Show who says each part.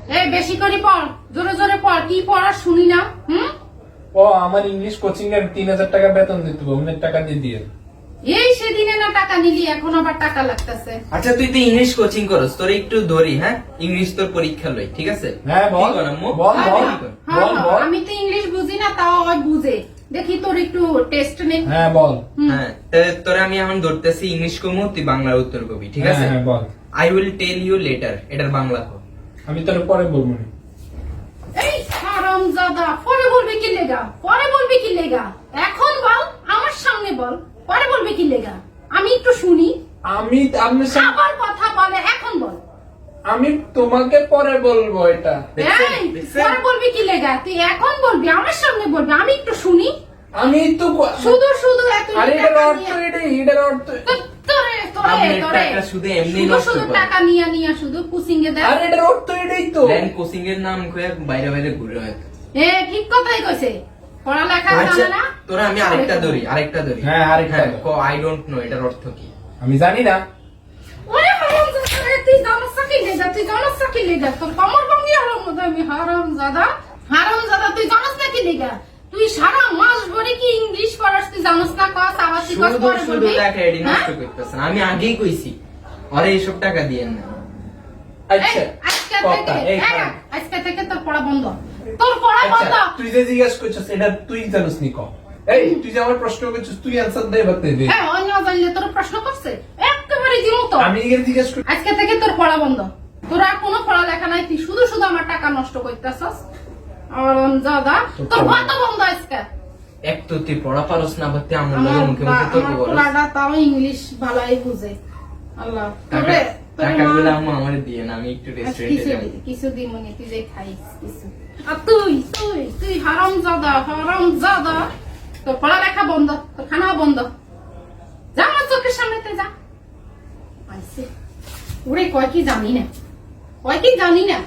Speaker 1: এই বেশি করে পড়, জোরে জোরে পড়, কি পড়া শুনি না।
Speaker 2: ও আমার ইংলিশ কোচিং এর 3000 টাকা বেতন দিতে হবে, অনেক টাকা দিয়ে দিয়ে।
Speaker 1: এই সেদিনে না টাকা নিলি, এখন আবার টাকা লাগতেছে।
Speaker 3: আচ্ছা তুই তো ইংলিশ কোচিং করস, তোর একটু ধরি। হ্যাঁ, ইংলিশ তোর পরীক্ষা লই, ঠিক আছে?
Speaker 2: হ্যাঁ বল,
Speaker 3: কি কর আম্মু?
Speaker 2: বল,
Speaker 1: হ্যাঁ,
Speaker 2: বল,
Speaker 1: হ্যাঁ,
Speaker 2: বল, বল।
Speaker 1: আমি তো ইংলিশ বুঝি না, তাও ওই বুঝে। দেখি তোর একটু টেস্ট নে।
Speaker 2: হ্যাঁ বল।
Speaker 3: হ্যাঁ, তোরে আমি এখন ধরতেছি ইংলিশ কমু, তুই বাংলার উত্তর কবি, ঠিক আছে?
Speaker 2: হ্যাঁ বল।
Speaker 3: I will tell you later, এটার বাংলা কর।
Speaker 2: আমি তোর পরে বলবো না।
Speaker 1: এই হারামজাদা, পরে বলবি কি লেগা? পরে বলবি কি লেগা? এখন বল, আমার সামনে বল, পরে বলবি কি লেগা? আমি একটু শুনি।
Speaker 2: আমি আপনার সাথে
Speaker 1: আবার কথা বলে, এখন বল।
Speaker 2: আমি তোমাকে পরে বলবো এটা।
Speaker 3: দেখছেন?
Speaker 1: এই,
Speaker 3: দেখছেন?
Speaker 1: পরে বলবি কি লেগা? তুই এখন বলবি, আমার সামনে বলবি, আমি একটু শুনি।
Speaker 2: আমি তো
Speaker 1: শুধু শুধু এত
Speaker 2: আরে এটার
Speaker 1: টাকা
Speaker 2: অর্থ
Speaker 1: নিয়ে-
Speaker 2: এটাই, এটার অর্থ।
Speaker 1: তোরে তোরে
Speaker 3: আপনার
Speaker 1: তোরে
Speaker 3: টাকা শুধু এমনি
Speaker 1: শুধু
Speaker 3: নষ্ট
Speaker 1: শুধু
Speaker 3: করে।
Speaker 1: টাকা নিয়ে নিয়ে শুধু কোচিং এ দেয়।
Speaker 2: আরে এটার অর্থ এটাই তো।
Speaker 3: ল্যান্ড কোচিং এর নাম কয়ে বাইরে বাইরে ঘুরে হয়।
Speaker 1: ঠিক কথাই কইছে, পড়ালেখা
Speaker 3: আচ্ছা
Speaker 1: জানে না।
Speaker 3: তোরা আমি আরেকটা ধরি, আরেকটা ধরি।
Speaker 2: হ্যাঁ, আরেকটা ধর।
Speaker 3: আই ডোন্ট নো এটার অর্থ কি?
Speaker 2: আমি জানি না।
Speaker 1: ওরে হারামজাদা রে, তুই জানোস না কি লেগা? তুই জানোস না কি লেগা? তোর কমর ভাঙি হলাম মতো আমি। হারামজাদা, হারামজাদা, তুই জানোস না কি লেগা? তুই সারা মাস ভরে কি ইংলিশ পড়াস? তুই জানোস না কস আবাসিক কস
Speaker 3: শুধু
Speaker 1: পরে
Speaker 3: শুধু
Speaker 1: বলবি?
Speaker 3: টাকা এডি
Speaker 1: হ্যাঁ?
Speaker 3: নষ্ট করতেছেন, আমি আগেই কইছি আরে এইসব টাকা দিয়েন না।
Speaker 2: আচ্ছা
Speaker 1: এই, আজকে
Speaker 2: কথা,
Speaker 1: থেকে
Speaker 2: এই
Speaker 1: এই,
Speaker 2: কারণ।
Speaker 1: আজকে থেকে তোর পড়া বন্ধ। তোর পড়া বন্ধ।
Speaker 2: আচ্ছা তুই যে জিজ্ঞেস করছিস এটা তুই জানিস নি ক। এই তুই যে আমার প্রশ্ন করছিস তুই অ্যানসার দে বাতে দে।
Speaker 1: হ্যাঁ, অন্য জানলে তোর প্রশ্ন করছে একেবারে দিমু তো।
Speaker 2: আমি এর জিজ্ঞেস করি।
Speaker 1: আজকে থেকে তোর পড়া বন্ধ। তোর আর কোনো পড়ালেখা নাই, তুই শুধু শুধু আমার টাকা নষ্ট করতেছস। দাদা, তোর বন্ধ বন্ধ আজকে।
Speaker 3: এক তো তুই পড়া পারস না, বাতে আমার
Speaker 1: আমার
Speaker 3: লগে মুখে মুখে তর্ক করস।
Speaker 1: পোলাটা তাও ইংলিশ ভালোই বুঝে। আল্লাহ তোরে
Speaker 3: টাকাগুলো আম্মু আমারে দিয়ে না, আমি একটু রেস্টুরেন্টে যাব।
Speaker 1: কিছু দিমনি, তুই যে খাইস কিছু। আর তুই তুই তুই হারামজাদা, হারামজাদা, তোর পড়ালেখা বন্ধ, তোর খানা বন্ধ। যা আমার চোখের সামনেতে যা। আইসে ওরে কয় কি জানি না, কয় কি জানি না।